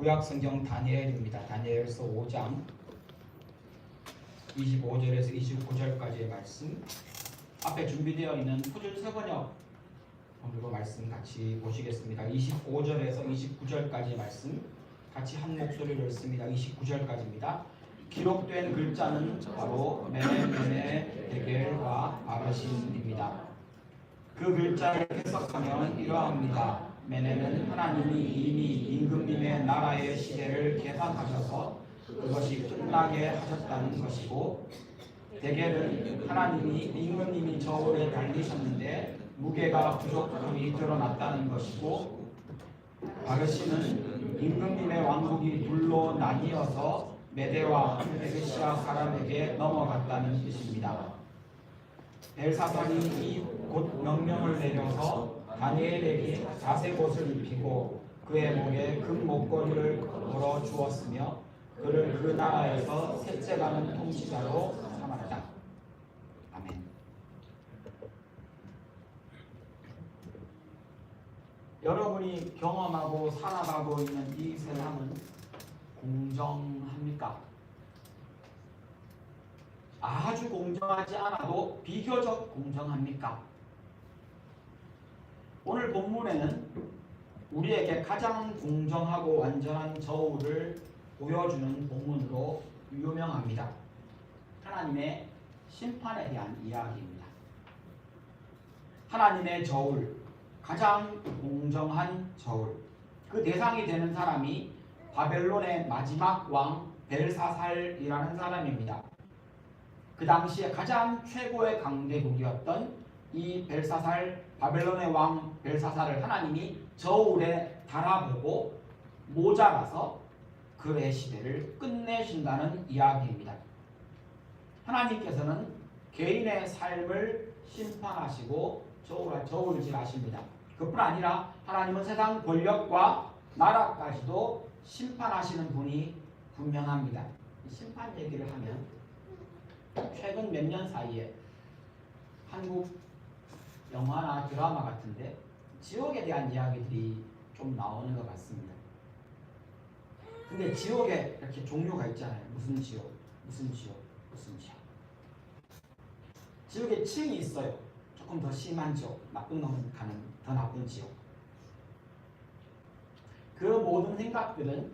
구약성경 다니엘입니다. 다니엘서 5장 25절에서 29절까지의 말씀, 앞에 준비되어 있는 표준 세번역 오늘도 말씀 같이 보시겠습니다. 25절에서 29절까지의 말씀 같이 한 목소리로 읽습니다. 29절까지입니다. 기록된 글자는 바로 메네메네 데겔과 바르신입니다. 그 글자를 해석하면 이러합니다. 메네는 하나님이 이미 임금님의 나라의 시대를 계산하셔서 그것이 끝나게 하셨다는 것이고, 데겔은 하나님이 임금님이 저울에 달리셨는데 무게가 부족함이 드러났다는 것이고, 바르신은 임금님의 왕국이 둘로 나뉘어서 메대와 페르시아 사람에게 넘어갔다는 뜻입니다. 벨사살이 곧 명령을 내려서 다니엘에게 자색 옷을 입히고 그의 목에 금 목걸이를 걸어 주었으며 그를 그 나라에서 셋째 가는 통치자로 삼았다. 아멘. 여러분이 경험하고 살아가고 있는 이 세상은 공정합니까? 아주 공정하지 않아도 비교적 공정합니까? 오늘 본문에는 우리에게 가장 공정하고 완전한 저울을 보여주는 본문으로 유명합니다. 하나님의 심판에 대한 이야기입니다. 하나님의 저울, 가장 공정한 저울, 그 대상이 되는 사람이 바벨론의 마지막 왕 벨사살이라는 사람입니다. 그 당시에 가장 최고의 강대국이었던 이 벨사살, 바벨론의 왕 벨사살을 하나님이 저울에 달아보고 모자라서 그의 시대를 끝내신다는 이야기입니다. 하나님께서는 개인의 삶을 심판하시고 저울질하십니다. 그뿐 아니라 하나님은 세상 권력과 나라까지도 심판하시는 분이 분명합니다. 심판 얘기를 하면 최근 몇 년 사이에 한국 영화나 드라마 같은데 지옥에 대한 이야기들이 좀 나오는 것 같습니다. 근데 지옥에 이렇게 종류가 있잖아요. 무슨 지옥, 무슨 지옥, 무슨 지옥. 지옥에 층이 있어요. 조금 더 심한 지옥, 나쁜 놈은 가는 더 나쁜 지옥. 그 모든 생각들은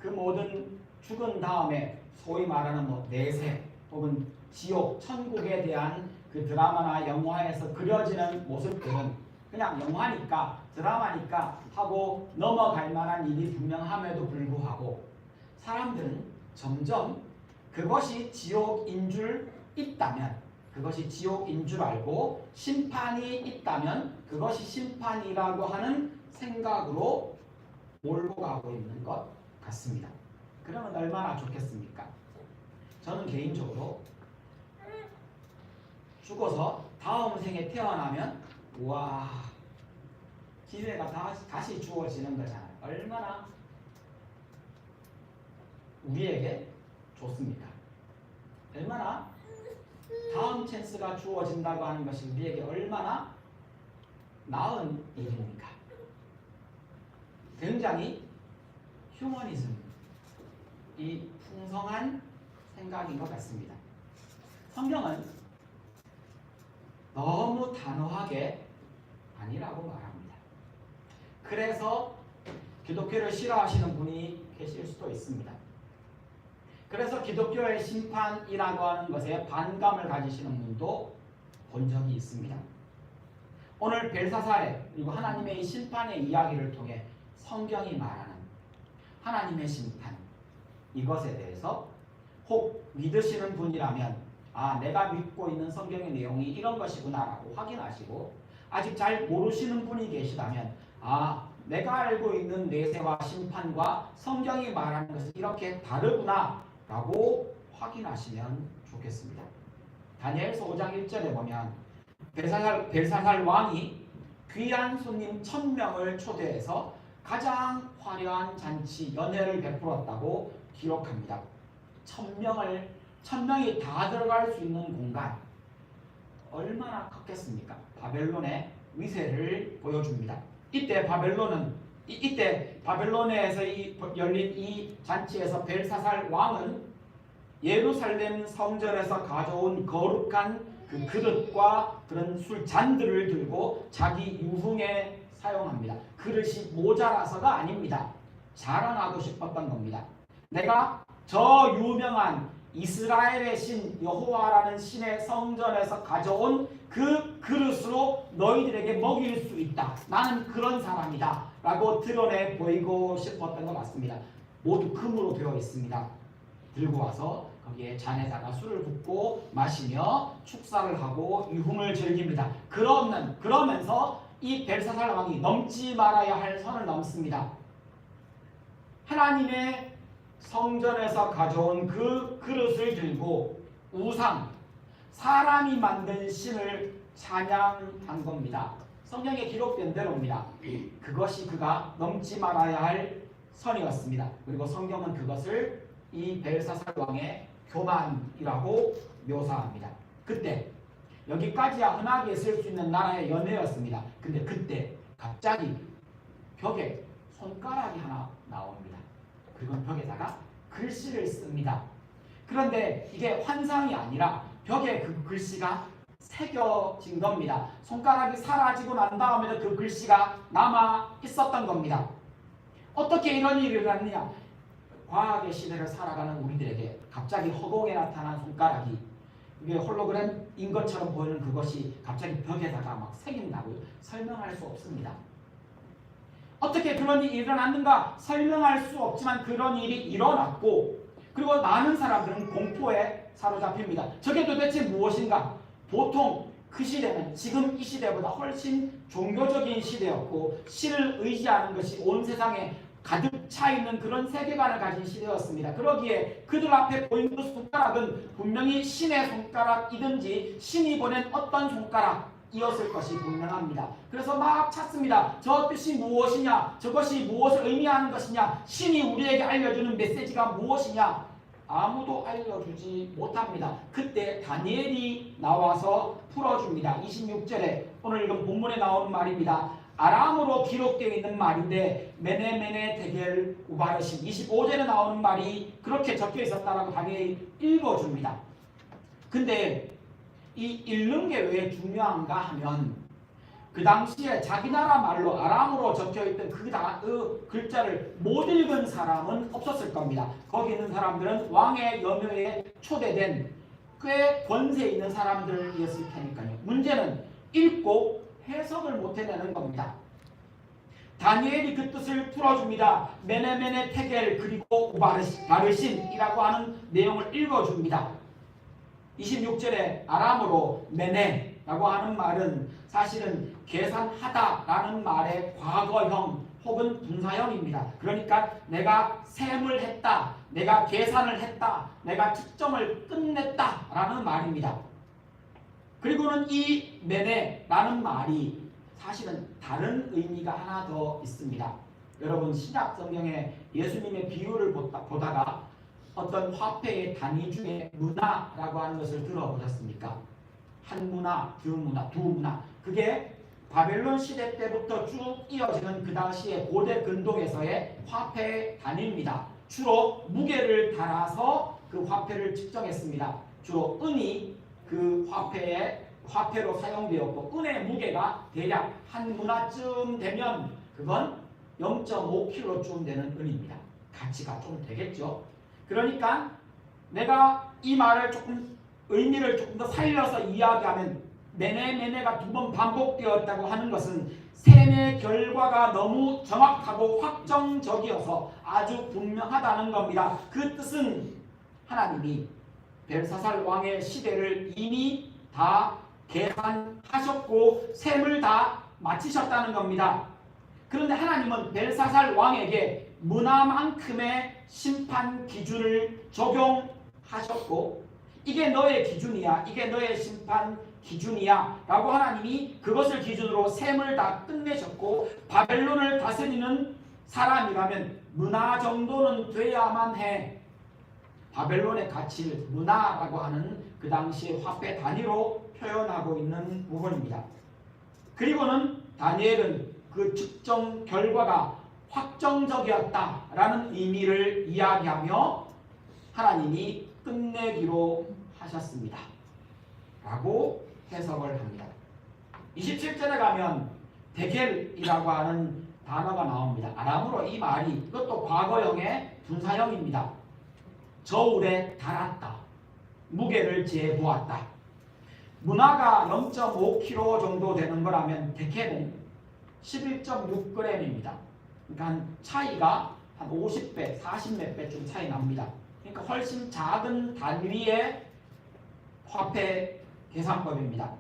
그 모든 죽은 다음에 소위 말하는 내세 혹은 지옥, 천국에 대한 그 드라마나 영화에서 그려지는 모습들은 그냥 영화니까 드라마니까 하고 넘어갈 만한 일이 분명함에도 불구하고 사람들은 점점 그것이 지옥인 줄 있다면, 그것이 지옥인 줄 알고 심판이 있다면 그것이 심판이라고 하는 생각으로 몰고 가고 있는 것 같습니다. 그러면 얼마나 좋겠습니까? 저는 개인적으로 죽어서 다음 생에 태어나면 우와, 기회가 다시 주어지는 거잖아요. 얼마나 우리에게 좋습니까? 얼마나 다음 찬스가 주어진다고 하는 것이 우리에게 얼마나 나은 일입니까? 굉장히 휴머니즘, 이 풍성한 생각인 것 같습니다. 성경은 너무 단호하게 아니라고 말합니다. 그래서 기독교를 싫어하시는 분이 계실 수도 있습니다. 그래서 기독교의 심판이라고 하는 것에 반감을 가지시는 분도 본 적이 있습니다. 오늘 벨사살의 그리고 하나님의 이 심판의 이야기를 통해 성경이 말하는 하나님의 심판, 이것에 대해서 혹 믿으시는 분이라면 내가 믿고 있는 성경의 내용이 이런 것이구나 라고 확인하시고, 아직 잘 모르시는 분이 계시다면 내가 알고 있는 내세와 심판과 성경이 말하는 것은 이렇게 다르구나 라고 확인하시면 좋겠습니다. 다니엘서 5장 1절에 보면 벨사살 왕이 귀한 손님 1000명을 초대해서 가장 화려한 잔치, 연회를 베풀었다고 기록합니다. 1000명이 다 들어갈 수 있는 공간, 얼마나 컸겠습니까? 바벨론의 위세를 보여줍니다. 이때 바벨론은 이때 바벨론에서 열린 이 잔치에서 벨사살 왕은 예루살렘 성전에서 가져온 거룩한 그 그릇과 그런 술잔들을 들고 자기 유흥에 사용합니다. 그릇이 모자라서가 아닙니다. 자랑하고 싶었던 겁니다. 내가 저 유명한 이스라엘의 신 여호와라는 신의 성전에서 가져온 그 그릇으로 너희들에게 먹일 수 있다. 나는 그런 사람이다. 라고 드러내 보이고 싶었던 것 같습니다. 모두 금으로 되어 있습니다. 들고 와서 거기에 잔에다가 술을 붓고 마시며 축사를 하고 유흥을 즐깁니다. 그러면서 이 벨사살 왕이 넘지 말아야 할 선을 넘습니다. 하나님의 성전에서 가져온 그 그릇을 들고 우상, 사람이 만든 신을 찬양한 겁니다. 성경에 기록된 대로입니다. 그것이 그가 넘지 말아야 할 선이었습니다. 그리고 성경은 그것을 이 벨사살 왕의 교만이라고 묘사합니다. 그때 여기까지야 흔하게 쓸 수 있는 나라의 연회였습니다. 근데 그때 갑자기 벽에 손가락이 하나 나옵니다. 그리고 벽에다가 글씨를 씁니다. 그런데 이게 환상이 아니라 벽에 그 글씨가 새겨진 겁니다. 손가락이 사라지고 난 다음에도 그 글씨가 남아 있었던 겁니다. 어떻게 이런 일이 일어났느냐? 과학의 시대를 살아가는 우리들에게 갑자기 허공에 나타난 손가락이 이게 홀로그램인 것처럼 보이는 그것이 갑자기 벽에다가 막 새긴다고요? 설명할 수 없습니다. 어떻게 그런 일이 일어났는가? 설명할 수 없지만 그런 일이 일어났고, 그리고 많은 사람들은 공포에 사로잡힙니다. 저게 도대체 무엇인가? 보통 그 시대는 지금 이 시대보다 훨씬 종교적인 시대였고 신을 의지하는 것이 온 세상에 가득 차 있는 그런 세계관을 가진 시대였습니다. 그러기에 그들 앞에 보이는 그 손가락은 분명히 신의 손가락이든지 신이 보낸 어떤 손가락이었을 것이 분명합니다. 그래서 막 찾습니다. 저 뜻이 무엇이냐? 저것이 무엇을 의미하는 것이냐? 신이 우리에게 알려주는 메시지가 무엇이냐? 아무도 알려주지 못합니다. 그때 다니엘이 나와서 풀어줍니다. 26절에 오늘 읽은 본문에 나오는 말입니다. 아람어로 기록되어 있는 말인데 메네메네 데겔 우바르신 25절에 나오는 말이 그렇게 적혀 있었다라고 다니엘이 읽어줍니다. 근데 이 읽는 게 왜 중요한가 하면 그 당시에 자기 나라 말로 아람어로 적혀있던 그 글자를 못 읽은 사람은 없었을 겁니다. 거기 있는 사람들은 왕의 염려에 초대된 꽤 권세 있는 사람들이었을 테니까요. 문제는 읽고 해석을 못 해내는 겁니다. 다니엘이 그 뜻을 풀어줍니다. 메네메네 테겔 그리고 우바르신이라고 하는 내용을 읽어줍니다. 26절에 아람어로 메네라고 하는 말은 사실은 계산하다라는 말의 과거형 혹은 분사형입니다. 그러니까 내가 셈을 했다, 내가 계산을 했다, 내가 측정을 끝냈다라는 말입니다. 그리고는 이 메네라는 말이 사실은 다른 의미가 하나 더 있습니다. 여러분 신약 성경에 예수님의 비유를 보다가 어떤 화폐의 단위 중에 문화라고 하는 것을 들어보셨습니까? 한 문화, 두 문화. 그게 바벨론 시대 때부터 쭉 이어지는 그 당시의 고대 근동에서의 화폐 단위입니다. 주로 무게를 달아서 그 화폐를 측정했습니다. 주로 은이 그 화폐로 사용되었고 은의 무게가 대략 한 문화쯤 되면 그건 0.5kg쯤 되는 은입니다. 가치가 좀 되겠죠. 그러니까 내가 이 말을 의미를 조금 더 살려서 이야기하면 메네메네가 2번 반복되었다고 하는 것은 셈의 결과가 너무 정확하고 확정적이어서 아주 분명하다는 겁니다. 그 뜻은 하나님이 벨사살 왕의 시대를 이미 다 계산하셨고 셈을 다 마치셨다는 겁니다. 그런데 하나님은 벨사살 왕에게 문화만큼의 심판 기준을 적용하셨고 이게 너의 기준이야, 이게 너의 심판 기준이야 라고 하나님이 그것을 기준으로 셈을 다 끝내셨고 바벨론을 다스리는 사람이라면 문화 정도는 돼야만 해. 바벨론의 가치를 문화라고 하는 그 당시의 화폐 단위로 표현하고 있는 부분입니다. 그리고는 다니엘은 그 측정 결과가 확정적이었다라는 의미를 이야기하며 하나님이 끝내기로 하셨습니다. 라고 해석을 합니다. 27절에 가면 데겔이라고 하는 단어가 나옵니다. 아람어로 이 말이 이것도 과거형의 분사형입니다. 저울에 달았다. 무게를 재보았다. 문화가 0.5kg 정도 되는 거라면 데켈은 11.6g입니다. 그러니까 한 차이가 한 50배, 40몇 배쯤 차이 납니다. 그러니까 훨씬 작은 단위의 화폐 계산법입니다.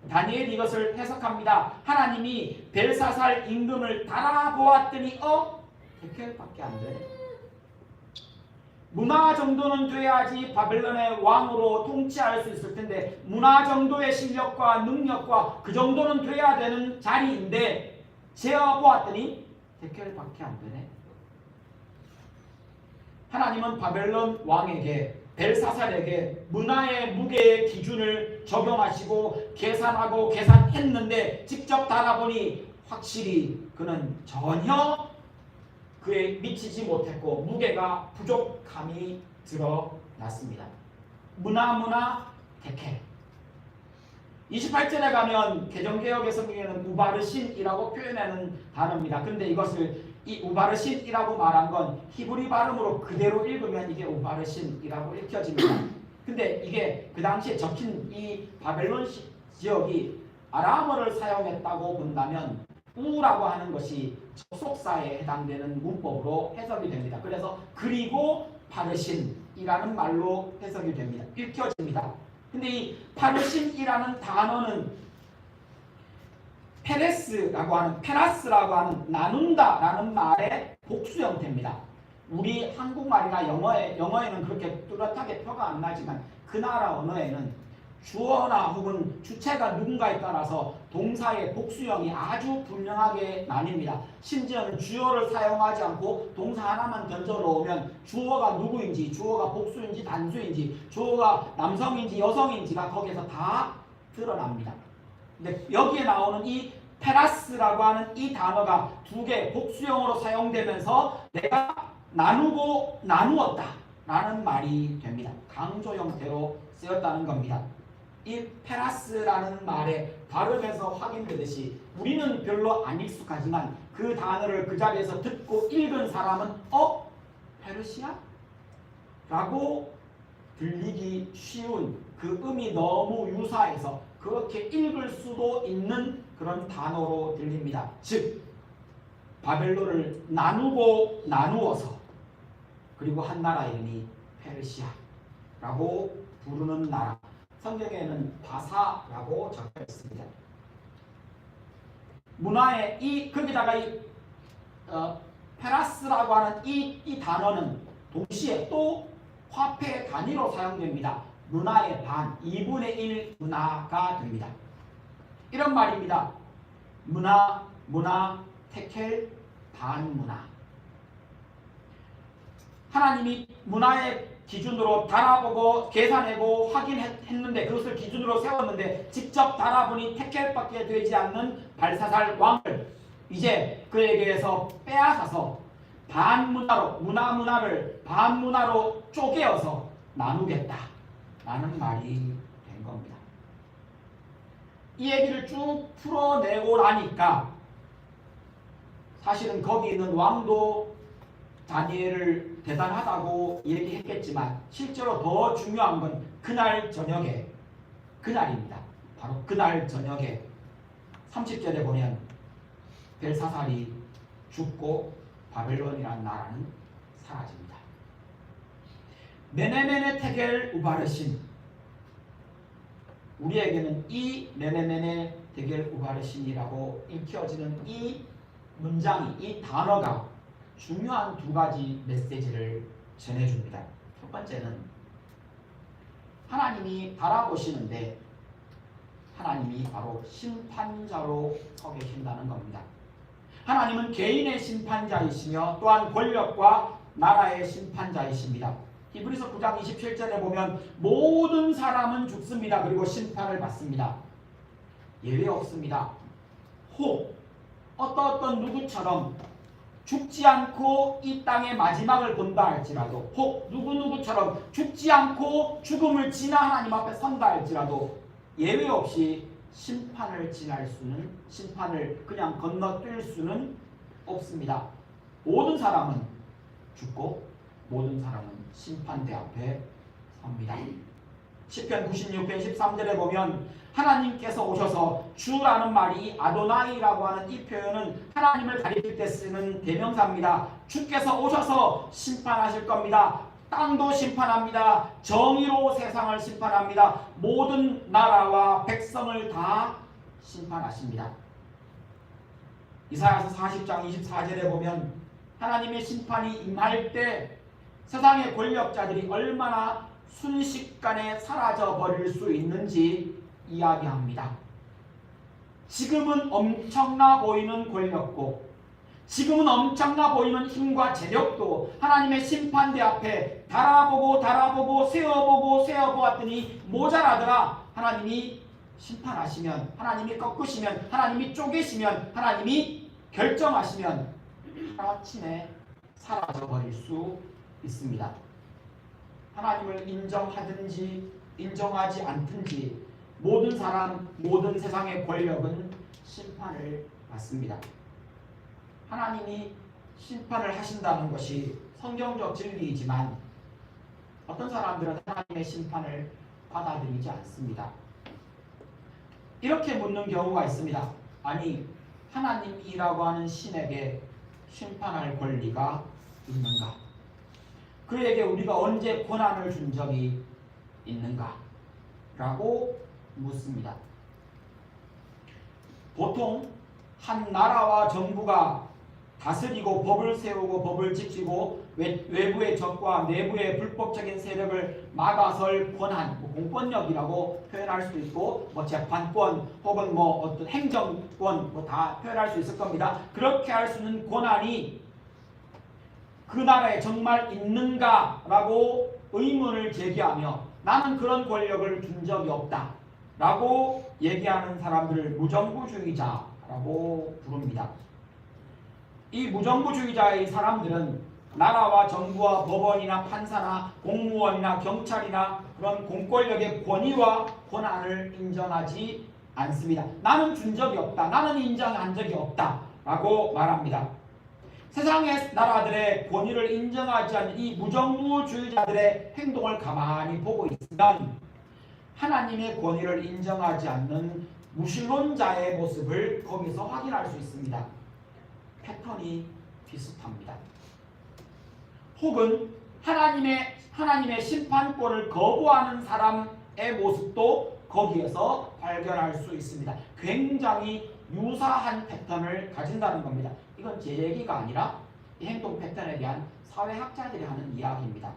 다니엘이 이것을 해석합니다. 하나님이 벨사살 임금을 달아보았더니 데켈밖에 안 되네. 문화 정도는 돼야지 바벨론의 왕으로 통치할 수 있을 텐데 문화 정도의 실력과 능력과 그 정도는 돼야 되는 자리인데 재어보았더니 데켈밖에 안 되네. 하나님은 바벨론 왕에게 벨사살에게 문화의 무게의 기준을 적용하시고 계산하고 계산했는데 직접 달아보니 확실히 그는 전혀 그에 미치지 못했고 무게가 부족함이 드러났습니다. 문화 데켈. 28절에 가면 개정개혁의 성경에는 우바르신이라고 표현하는 단어입니다. 근데 이것을 이 우바르신이라고 말한 건 히브리 발음으로 그대로 읽으면 이게 우바르신이라고 읽혀집니다. 근데 이게 그 당시에 적힌 이 바벨론 지역이 아람어를 사용했다고 본다면 우라고 하는 것이 접속사에 해당되는 문법으로 해석이 됩니다. 그래서 그리고 파르신이라는 말로 해석이 됩니다. 읽혀집니다. 근데 이 파르신이라는 단어는 페레스라고 하는 나눈다라는 말의 복수 형태입니다. 우리 한국말이나 영어에는 그렇게 뚜렷하게 표가 안 나지만 그 나라 언어에는 주어나 혹은 주체가 누군가에 따라서 동사의 복수형이 아주 분명하게 나뉩니다. 심지어는 주어를 사용하지 않고 동사 하나만 던져 놓으면 주어가 누구인지, 주어가 복수인지 단수인지, 주어가 남성인지 여성인지가 거기에서 다 드러납니다. 근데 여기에 나오는 이 페라스라고 하는 이 단어가 두 개 복수형으로 사용되면서 내가 나누고 나누었다 라는 말이 됩니다. 강조 형태로 쓰였다는 겁니다. 이 페라스라는 말의 발음에서 확인되듯이 우리는 별로 안 익숙하지만 그 단어를 그 자리에서 듣고 읽은 사람은 페르시아? 라고 들리기 쉬운 그 음이 너무 유사해서 그렇게 읽을 수도 있는 그런 단어로 들립니다. 즉 바벨론을 나누고 나누어서 그리고 한 나라 이름이 페르시아라고 부르는 나라. 성경에는 바사라고 적혀 있습니다. 문화의 거기다가 페라스라고 하는 이 단어는 동시에 또 화폐 단위로 사용됩니다. 문화의 반, 2분의 1 문화가 됩니다. 이런 말입니다. 문화, 테켈, 반문화. 하나님이 문화의 기준으로 달아보고 계산하고 확인했는데 그것을 기준으로 세웠는데 직접 달아보니 테켈밖에 되지 않는 발사살 왕을 이제 그에게서 빼앗아서 반문화로 문화를 반문화로 쪼개어서 나누겠다 라는 말이 된 겁니다. 이 얘기를 쭉 풀어내고 나니까 사실은 거기 있는 왕도 다니엘을 대단하다고 얘기했겠지만 실제로 더 중요한 건 그날입니다. 바로 그날 저녁에 30절에 보면 벨사살이 죽고 바벨론이라는 나라는 사라집니다. 메네메네 테겔 우바르신. 우리에게는 이 메네메네 테겔 우바르신이라고 읽혀지는 이 문장이, 이 단어가 중요한 두 가지 메시지를 전해줍니다. 첫 번째는 하나님이 바라보시는데 하나님이 바로 심판자로 서 계신다는 겁니다. 하나님은 개인의 심판자이시며 또한 권력과 나라의 심판자이십니다. 히브리서 9장 27절에 보면 모든 사람은 죽습니다. 그리고 심판을 받습니다. 예외 없습니다. 혹 어떤 누구처럼 죽지 않고 이 땅의 마지막을 본다 할지라도, 혹 누구누구처럼 죽지 않고 죽음을 지나 하나님 앞에 선다 할지라도 예외 없이 심판을 그냥 건너뛸 수는 없습니다. 모든 사람은 죽고 모든 사람은 심판대 앞에 섭니다. 시편 96편 13절에 보면 하나님께서 오셔서 주라는 말이 아도나이라고 하는 이 표현은 하나님을 가리킬 때 쓰는 대명사입니다. 주께서 오셔서 심판하실 겁니다. 땅도 심판합니다. 정의로 세상을 심판합니다. 모든 나라와 백성을 다 심판하십니다. 이사야서 40장 24절에 보면 하나님의 심판이 임할 때 세상의 권력자들이 얼마나 순식간에 사라져 버릴 수 있는지 이야기합니다. 지금은 엄청나 보이는 권력고 지금은 엄청나 보이는 힘과 재력도 하나님의 심판대 앞에 달아보고 세어보았더니 모자라더라. 하나님이 심판하시면, 하나님이 꺾으시면, 하나님이 쪼개시면, 하나님이 결정하시면 하루아침에 사라져 버릴 수 있습니다. 하나님을 인정하든지 인정하지 않든지 모든 사람, 모든 세상의 권력은 심판을 받습니다. 하나님이 심판을 하신다는 것이 성경적 진리이지만 어떤 사람들은 하나님의 심판을 받아들이지 않습니다. 이렇게 묻는 경우가 있습니다. 아니, 하나님이라고 하는 신에게 심판할 권리가 있는가? 그에게 우리가 언제 권한을 준 적이 있는가? 라고 묻습니다. 보통 한 나라와 정부가 다스리고 법을 세우고 법을 지키고 외부의 적과 내부의 불법적인 세력을 막아설 권한, 공권력이라고 표현할 수도 있고 재판권 혹은 어떤 행정권 다 표현할 수 있을 겁니다. 그렇게 할 수 있는 권한이 그 나라에 정말 있는가라고 의문을 제기하며 나는 그런 권력을 준 적이 없다 라고 얘기하는 사람들을 무정부주의자라고 부릅니다. 이 무정부주의자의 사람들은 나라와 정부와 법원이나 판사나 공무원이나 경찰이나 그런 공권력의 권위와 권한을 인정하지 않습니다. 나는 준 적이 없다. 나는 인정한 적이 없다. 라고 말합니다. 세상의 나라들의 권위를 인정하지 않는 이 무정부주의자들의 행동을 가만히 보고 있으면 하나님의 권위를 인정하지 않는 무신론자의 모습을 거기서 확인할 수 있습니다. 패턴이 비슷합니다. 혹은 하나님의 심판권을 거부하는 사람의 모습도 거기에서 발견할 수 있습니다. 굉장히 유사한 패턴을 가진다는 겁니다. 이건 제 얘기가 아니라 이 행동 패턴에 대한 사회학자들이 하는 이야기입니다.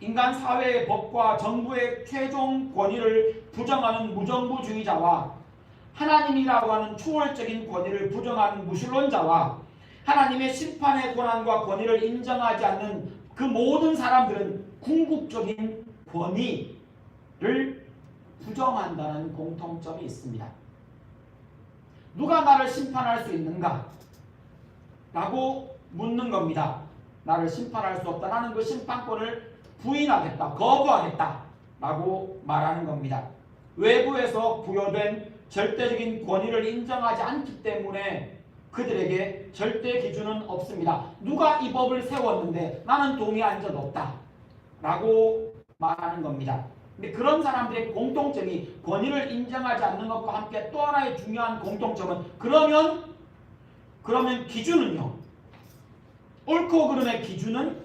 인간 사회의 법과 정부의 최종 권위를 부정하는 무정부주의자와 하나님이라고 하는 초월적인 권위를 부정하는 무신론자와 하나님의 심판의 권한과 권위를 인정하지 않는 그 모든 사람들은 궁극적인 권위를 부정한다는 공통점이 있습니다. 누가 나를 심판할 수 있는가? 라고 묻는 겁니다. 나를 심판할 수 없다. 나는 그 심판권을 부인하겠다. 거부하겠다. 라고 말하는 겁니다. 외부에서 부여된 절대적인 권위를 인정하지 않기 때문에 그들에게 절대 기준은 없습니다. 누가 이 법을 세웠는데 나는 동의한 적 없다. 라고 말하는 겁니다. 근데 그런 사람들의 공통점이 권위를 인정하지 않는 것과 함께 또 하나의 중요한 공통점은 그러면 기준은요. 옳고 그름의 기준은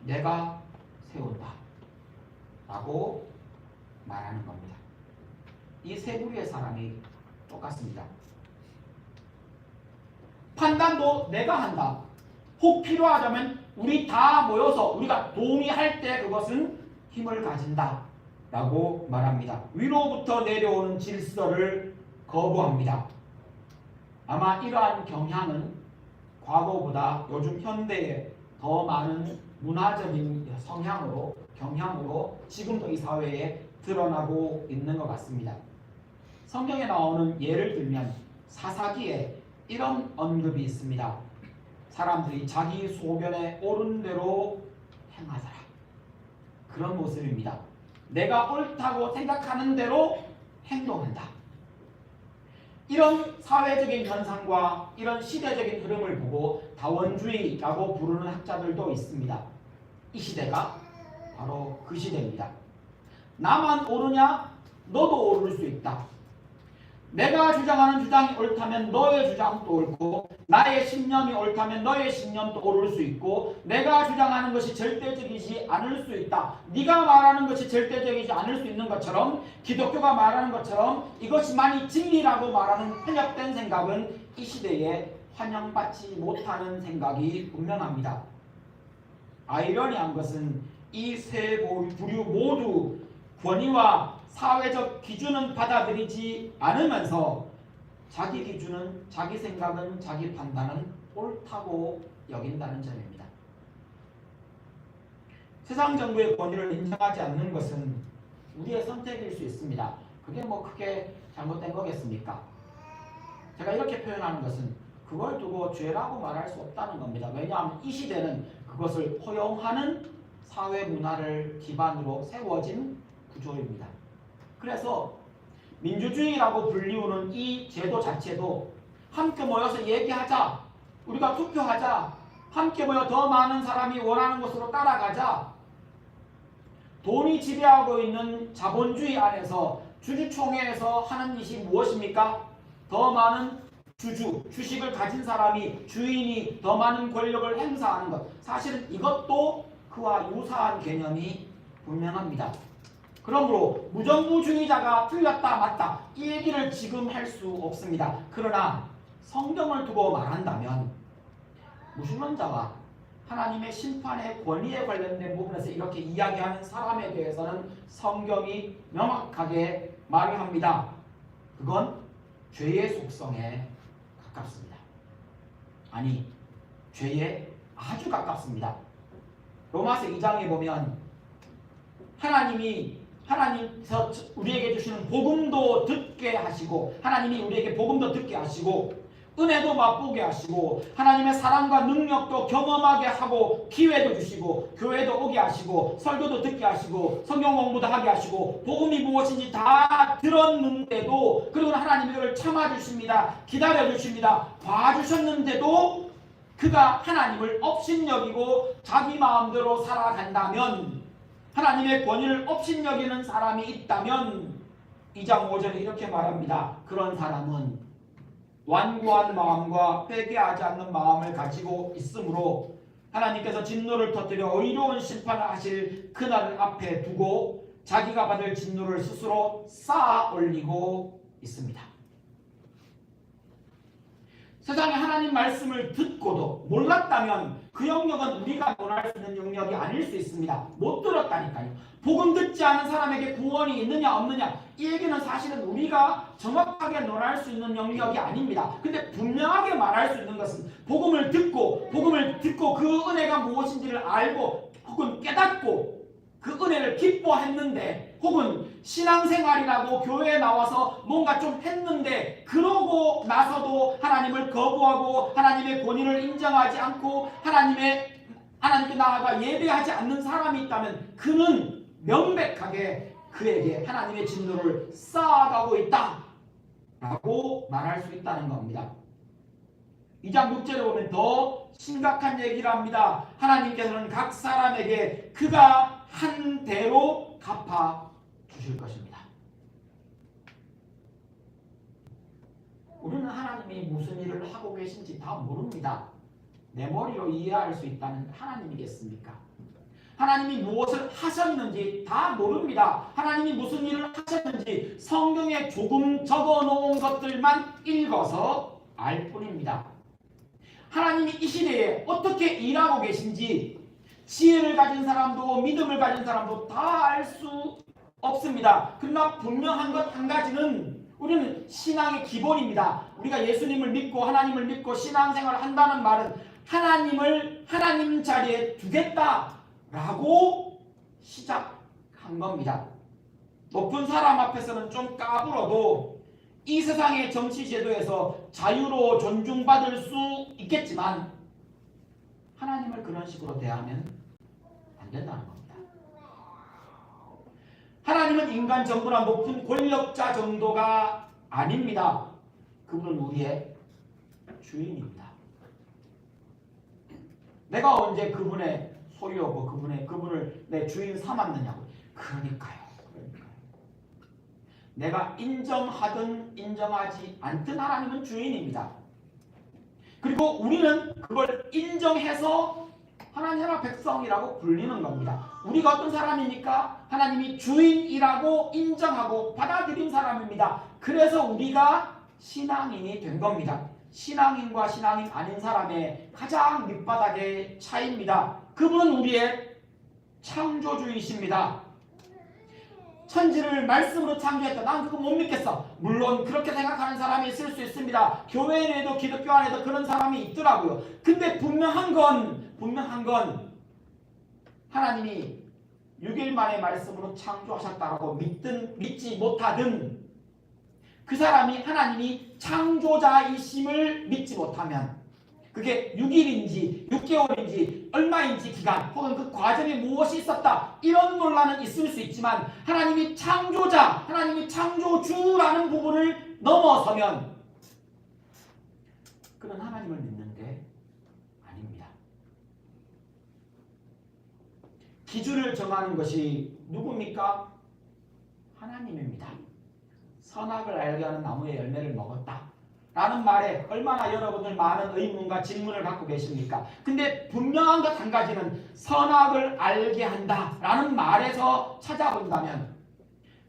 내가 세운다. 라고 말하는 겁니다. 이 세 부류의 사람이 똑같습니다. 판단도 내가 한다. 혹 필요하다면 우리 다 모여서 우리가 동의할 때 그것은 힘을 가진다. 라고 말합니다. 위로부터 내려오는 질서를 거부합니다. 아마 이러한 경향은 과거보다 요즘 현대에 더 많은 문화적인 경향으로 지금도 이 사회에 드러나고 있는 것 같습니다. 성경에 나오는 예를 들면 사사기에 이런 언급이 있습니다. 사람들이 자기 소견에 옳은 대로 행하더라. 그런 모습입니다. 내가 옳다고 생각하는 대로 행동한다. 이런 사회적인 현상과 이런 시대적인 흐름을 보고 다원주의라고 부르는 학자들도 있습니다. 이 시대가 바로 그 시대입니다. 나만 옳으냐? 너도 옳을 수 있다. 내가 주장하는 주장이 옳다면 너의 주장도 옳고, 나의 신념이 옳다면 너의 신념도 옳을 수 있고, 내가 주장하는 것이 절대적이지 않을 수 있다. 네가 말하는 것이 절대적이지 않을 수 있는 것처럼, 기독교가 말하는 것처럼 이것이만이 진리라고 말하는 편협된 생각은 이 시대에 환영받지 못하는 생각이 분명합니다. 아이러니한 것은 이 세 부류 모두 권위와 사회적 기준은 받아들이지 않으면서 자기 기준은, 자기 생각은, 자기 판단은 옳다고 여긴다는 점입니다. 세상 정부의 권위를 인정하지 않는 것은 우리의 선택일 수 있습니다. 그게 뭐 크게 잘못된 거겠습니까? 제가 이렇게 표현하는 것은 그걸 두고 죄라고 말할 수 없다는 겁니다. 왜냐하면 이 시대는 그것을 허용하는 사회 문화를 기반으로 세워진 구조입니다. 그래서 민주주의라고 불리우는 이 제도 자체도 함께 모여서 얘기하자, 우리가 투표하자, 함께 모여 더 많은 사람이 원하는 것으로 따라가자, 돈이 지배하고 있는 자본주의 안에서 주주총회에서 하는 일이 무엇입니까? 더 많은 주식을 가진 사람이, 주인이 더 많은 권력을 행사하는 것. 사실은 이것도 그와 유사한 개념이 분명합니다. 그러므로 무정부주의자가 틀렸다 맞다 이 얘기를 지금 할 수 없습니다. 그러나 성경을 두고 말한다면 무신론자와 하나님의 심판의 권위에 관련된 부분에서 이렇게 이야기하는 사람에 대해서는 성경이 명확하게 말을 합니다. 그건 죄의 속성에 가깝습니다. 아니, 죄에 아주 가깝습니다. 로마서 2장에 보면 하나님께서 우리에게 주시는 복음도 듣게 하시고, 하나님이 우리에게 복음도 듣게 하시고, 은혜도 맛보게 하시고, 하나님의 사랑과 능력도 경험하게 하고, 기회도 주시고, 교회도 오게 하시고, 설교도 듣게 하시고, 성경 공부도 하게 하시고, 복음이 무엇인지 다 들었는데도, 그리고 하나님이 그를 참아주십니다. 기다려주십니다. 봐주셨는데도 그가 하나님을 업신여기고 자기 마음대로 살아간다면, 하나님의 권위를 업신여기는 사람이 있다면 2장 5절에 이렇게 말합니다. 그런 사람은 완고한 마음과 회개하지 않는 마음을 가지고 있으므로 하나님께서 진노를 터뜨려 의로운 심판을 하실 그날을 앞에 두고 자기가 받을 진노를 스스로 쌓아 올리고 있습니다. 세상에 하나님 말씀을 듣고도 몰랐다면 그 영역은 우리가 논할 수 있는 영역이 아닐 수 있습니다. 못 들었다니까요. 복음 듣지 않은 사람에게 구원이 있느냐 없느냐 이 얘기는 사실은 우리가 정확하게 논할 수 있는 영역이 아닙니다. 근데 분명하게 말할 수 있는 것은 복음을 듣고 그 은혜가 무엇인지를 알고 혹은 깨닫고 그 은혜를 기뻐했는데, 혹은 신앙생활이라고 교회에 나와서 뭔가 좀 했는데 그러고 나서도 하나님을 거부하고 하나님의 권위를 인정하지 않고 하나님께 나아가 예배하지 않는 사람이 있다면 그는 명백하게 그에게 하나님의 진노를 쌓아가고 있다 라고 말할 수 있다는 겁니다. 2장 6절에 보면 더 심각한 얘기를 합니다. 하나님께서는 각 사람에게 그가 한 대로 갚아 주실 것입니다. 우리는 하나님이 무슨 일을 하고 계신지 다 모릅니다. 내 머리로 이해할 수 있다는 하나님이겠습니까? 하나님이 무엇을 하셨는지 다 모릅니다. 하나님이 무슨 일을 하셨는지 성경에 조금 적어 놓은 것들만 읽어서 알 뿐입니다. 하나님이 이 시대에 어떻게 일하고 계신지 지혜를 가진 사람도 믿음을 가진 사람도 다 알 수 없습니다. 그러나 분명한 것 한 가지는 우리는 신앙의 기본입니다. 우리가 예수님을 믿고 하나님을 믿고 신앙생활을 한다는 말은 하나님을 하나님 자리에 두겠다라고 시작한 겁니다. 높은 사람 앞에서는 좀 까불어도 이 세상의 정치 제도에서 자유로 존중받을 수 있겠지만 하나님을 그런 식으로 대하면 안 된다는 겁니다. 하나님은 인간 정부나 높은 권력자 정도가 아닙니다. 그분은 우리의 주인입니다. 내가 언제 그분의 소유하고 그분을 내 주인 삼았느냐고. 그러니까요. 내가 인정하든 인정하지 않든 하나님은 주인입니다. 그리고 우리는 그걸 인정해서 하나님의 백성이라고 불리는 겁니다. 우리가 어떤 사람이니까 하나님이 주인이라고 인정하고 받아들인 사람입니다. 그래서 우리가 신앙인이 된 겁니다. 신앙인과 신앙인 아닌 사람의 가장 밑바닥의 차이입니다. 그분은 우리의 창조주이십니다. 천지를 말씀으로 창조했다. 난 그거 못 믿겠어. 물론 그렇게 생각하는 사람이 있을 수 있습니다. 교회 내에도 기독교 안에도 그런 사람이 있더라고요. 근데 분명한 건 하나님이 6일 만에 말씀으로 창조하셨다라고 믿든 믿지 못하든 그 사람이 하나님이 창조자이심을 믿지 못하면 그게 6일인지 6개월인지 얼마인지 기간 혹은 그 과정에 무엇이 있었다 이런 논란은 있을 수 있지만 하나님이 창조자, 하나님이 창조주라는 부분을 넘어서면 그는 하나님을 믿는 게 아닙니다. 기준을 정하는 것이 누굽니까? 하나님입니다. 선악을 알게 하는 나무의 열매를 먹었다 라는 말에 얼마나 여러분들 많은 의문과 질문을 갖고 계십니까? 근데 분명한 것 한 가지는 선악을 알게 한다 라는 말에서 찾아본다면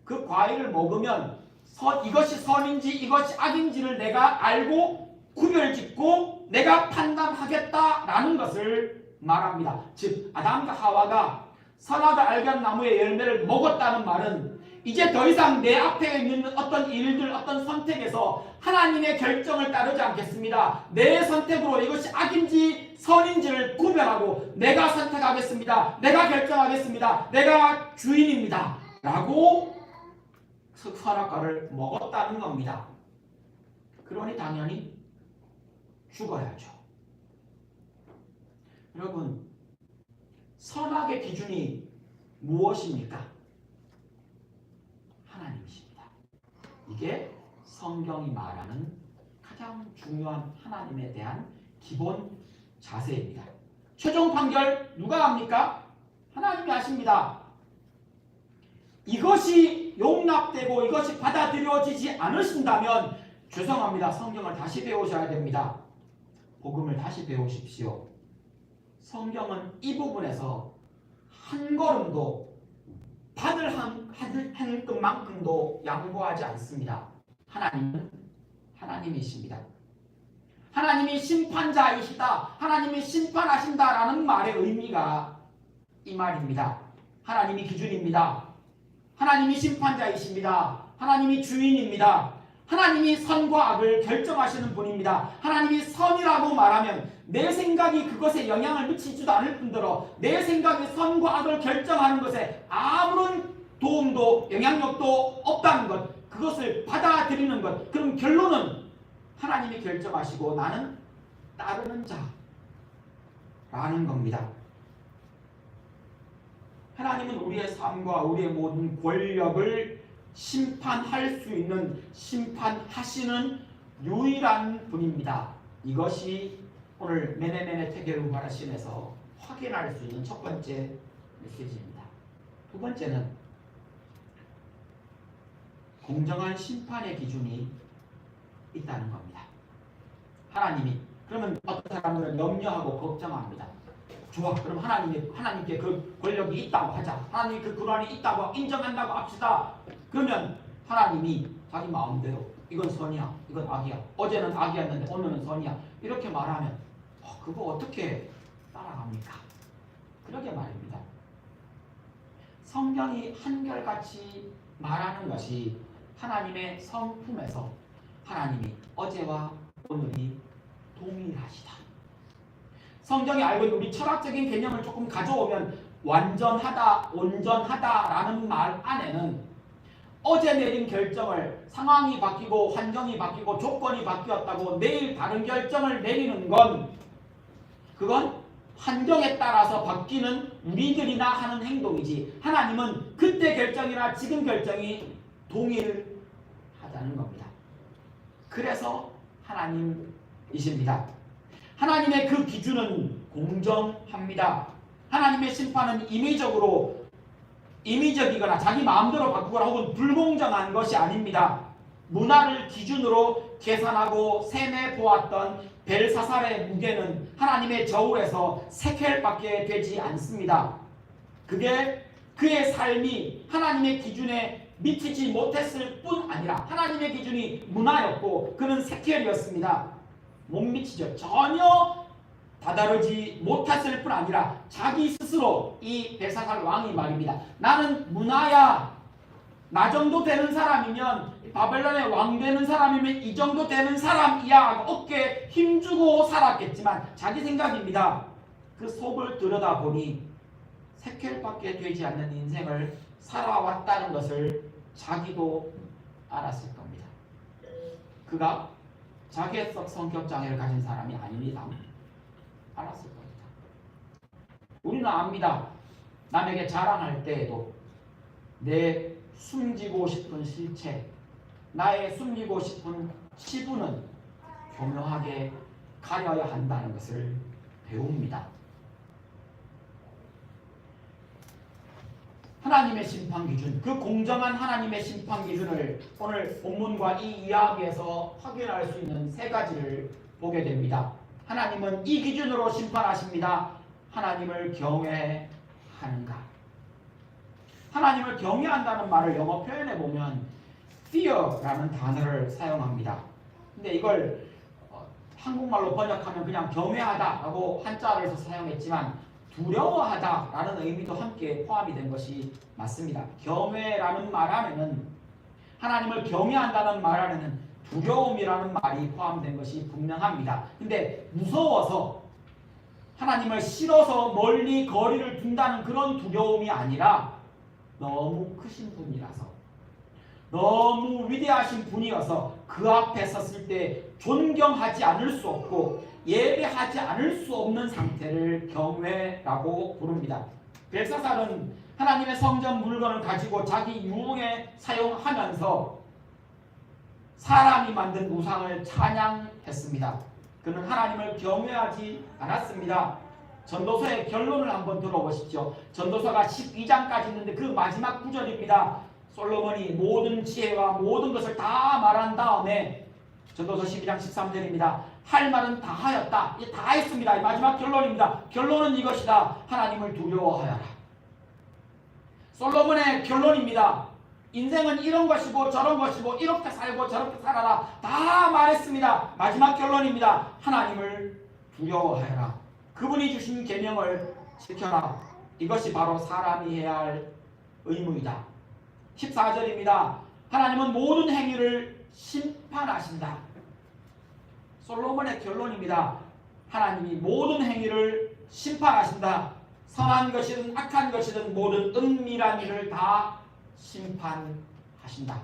그 과일을 먹으면 이것이 선인지 이것이 악인지를 내가 알고 구별짓고 내가 판단하겠다라는 것을 말합니다. 즉 아담과 하와가 선악을 알게 하는 나무의 열매를 먹었다는 말은 이제 더 이상 내 앞에 있는 어떤 일들, 어떤 선택에서 하나님의 결정을 따르지 않겠습니다. 내 선택으로 이것이 악인지 선인지를 구별하고 내가 선택하겠습니다. 내가 결정하겠습니다. 내가 주인입니다. 라고 선악과를 먹었다는 겁니다. 그러니 당연히 죽어야죠. 여러분, 선악의 기준이 무엇입니까? 하나님이십니다. 이게 성경이 말하는 가장 중요한 하나님에 대한 기본 자세입니다. 최종 판결 누가 합니까? 하나님이 하십니다. 이것이 용납되고 이것이 받아들여지지 않으신다면 죄송합니다. 성경을 다시 배우셔야 됩니다. 복음을 다시 배우십시오. 성경은 이 부분에서 한 걸음도 받을 한 것만큼도 양보하지 않습니다. 하나님은 하나님이십니다. 하나님이 심판자이시다. 하나님이 심판하신다라는 말의 의미가 이 말입니다. 하나님이 기준입니다. 하나님이 심판자이십니다. 하나님이 주인입니다. 하나님이 선과 악을 결정하시는 분입니다. 하나님이 선이라고 말하면 내 생각이 그것에 영향을 미치지도 않을 뿐더러 내 생각이 선과 악을 결정하는 것에 아무런 도움도 영향력도 없다는 것, 그것을 받아들이는 것. 그럼 결론은 하나님이 결정하시고 나는 따르는 자라는 겁니다. 하나님은 우리의 삶과 우리의 모든 권력을 심판할 수 있는, 심판하시는 유일한 분입니다. 이것이 오늘 메네메네 테겔 바라신에서 확인할 수 있는 첫 번째 메시지입니다. 두 번째는 공정한 심판의 기준이 있다는 겁니다. 하나님이, 그러면 어떤 사람들은 염려하고 걱정합니다. 좋아, 그럼 하나님께 그 권력이 있다고 하자. 하나님이 그 권한이 있다고 인정한다고 합시다. 그러면 하나님이 자기 마음대로 이건 선이야, 이건 악이야. 어제는 악이었는데 오늘은 선이야. 이렇게 말하면 그거 어떻게 따라갑니까? 그렇게 말입니다. 성경이 한결같이 말하는 것이 하나님의 성품에서 하나님이 어제와 오늘이 동일하시다. 성경이 알고 있는 우리 철학적인 개념을 조금 가져오면 완전하다, 온전하다라는 말 안에는 어제 내린 결정을 상황이 바뀌고 환경이 바뀌고 조건이 바뀌었다고 내일 다른 결정을 내리는 건 그건 환경에 따라서 바뀌는 우리들이나 하는 행동이지 하나님은 그때 결정이나 지금 결정이 동일하다는 겁니다. 그래서 하나님이십니다. 하나님의 그 기준은 공정합니다. 하나님의 심판은 임의적이거나 자기 마음대로 바꾸거나 혹은 불공정한 것이 아닙니다. 문화를 기준으로 계산하고 셈해 보았던 벨사살의 무게는 하나님의 저울에서 세켈밖에 되지 않습니다. 그게 그의 삶이 하나님의 기준에 미치지 못했을 뿐 아니라 하나님의 기준이 문화였고 그는 세켈이었습니다. 못 미치죠. 전혀 다다르지 못했을 뿐 아니라 자기 스스로 이 벨사살 왕이 말입니다. 나는 문화야. 나 정도 되는 사람이면 바벨론의 왕 되는 사람이면 이 정도 되는 사람이야. 어깨에 힘주고 살았겠지만 자기 생각입니다. 그 속을 들여다보니 세켈밖에 되지 않는 인생을 살아왔다는 것을 자기도 알았을 겁니다. 그가 자객적 성격 장애를 가진 사람이 아닙니다. 알았을 겁니다. 우리는 압니다. 남에게 자랑할 때에도 내 숨기고 싶은 실체, 나의 숨기고 싶은 치부는 교묘하게 가려야 한다는 것을 배웁니다. 하나님의 심판 기준, 그 공정한 하나님의 심판 기준을 오늘 본문과 이 이야기에서 확인할 수 있는 세 가지를 보게 됩니다. 하나님은 이 기준으로 심판하십니다. 하나님을 경외하는가? 하나님을 경외한다는 말을 영어 표현해 보면 fear라는 단어를 사용합니다. 근데 이걸 한국말로 번역하면 그냥 경외하다라고 한자를 써서 사용했지만 두려워하다라는 의미도 함께 포함이 된 것이 맞습니다. 경외라는 말 안에는 하나님을 경외한다는 말 안에는 두려움이라는 말이 포함된 것이 분명합니다. 근데 무서워서 하나님을 싫어서 멀리 거리를 둔다는 그런 두려움이 아니라 너무 크신 분이라서 너무 위대하신 분이어서 그 앞에 섰을 때 존경하지 않을 수 없고 예배하지 않을 수 없는 상태를 경외라고 부릅니다. 벨사살은 하나님의 성전 물건을 가지고 자기 유흥에 사용하면서 사람이 만든 우상을 찬양했습니다. 그는 하나님을 경외하지 않았습니다. 전도서의 결론을 한번 들어보십시오. 전도서가 12장까지 있는데 그 마지막 구절입니다. 솔로몬이 모든 지혜와 모든 것을 다 말한 다음에 전도서 12장 13절입니다. 할 말은 다 하였다. 이제 다 했습니다. 마지막 결론입니다. 결론은 이것이다. 하나님을 두려워하여라. 솔로몬의 결론입니다. 인생은 이런 것이고 저런 것이고 이렇게 살고 저렇게 살아라. 다 말했습니다. 마지막 결론입니다. 하나님을 두려워하여라. 그분이 주신 계명을 지켜라. 이것이 바로 사람이 해야 할 의무이다. 14절입니다. 하나님은 모든 행위를 심판하신다. 솔로몬의 결론입니다. 하나님이 모든 행위를 심판하신다. 선한 것이든 악한 것이든 모든 은밀한 일을 다 심판하신다.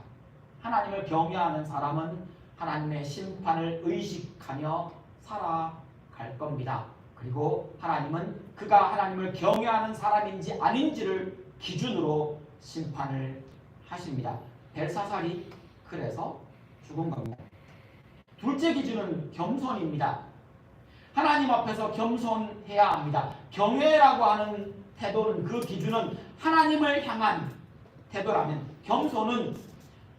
하나님을 경외하는 사람은 하나님의 심판을 의식하며 살아갈 겁니다. 그리고 하나님은 그가 하나님을 경외하는 사람인지 아닌지를 기준으로 심판을 하십니다. 벨사살이 그래서 죽은 겁니다. 둘째 기준은 겸손입니다. 하나님 앞에서 겸손해야 합니다. 경외라고 하는 태도는 그 기준은 하나님을 향한 태도라면 겸손은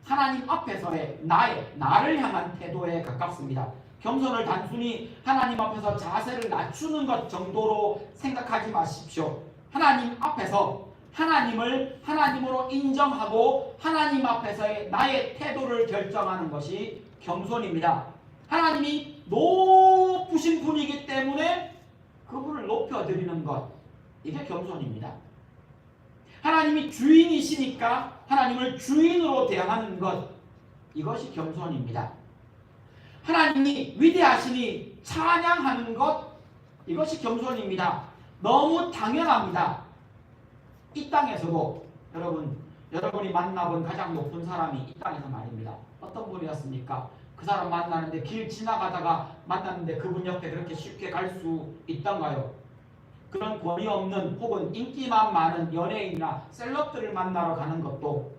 하나님 앞에서의 나를 향한 태도에 가깝습니다. 겸손을 단순히 하나님 앞에서 자세를 낮추는 것 정도로 생각하지 마십시오. 하나님 앞에서 하나님을 하나님으로 인정하고 하나님 앞에서의 나의 태도를 결정하는 것이 겸손입니다. 하나님이 높으신 분이기 때문에 그분을 높여드리는 것, 이게 겸손입니다. 하나님이 주인이시니까 하나님을 주인으로 대하는 것, 이것이 겸손입니다. 하나님이 위대하시니 찬양하는 것, 이것이 겸손입니다. 너무 당연합니다. 이 땅에서도 여러분 여러분이 만나본 가장 높은 사람이 이 땅에서 말입니다. 어떤 분이었습니까? 그 사람 만나는데 길 지나가다가 만났는데 그분 옆에 그렇게 쉽게 갈 수 있던가요? 그런 권위 없는 혹은 인기만 많은 연예인이나 셀럽들을 만나러 가는 것도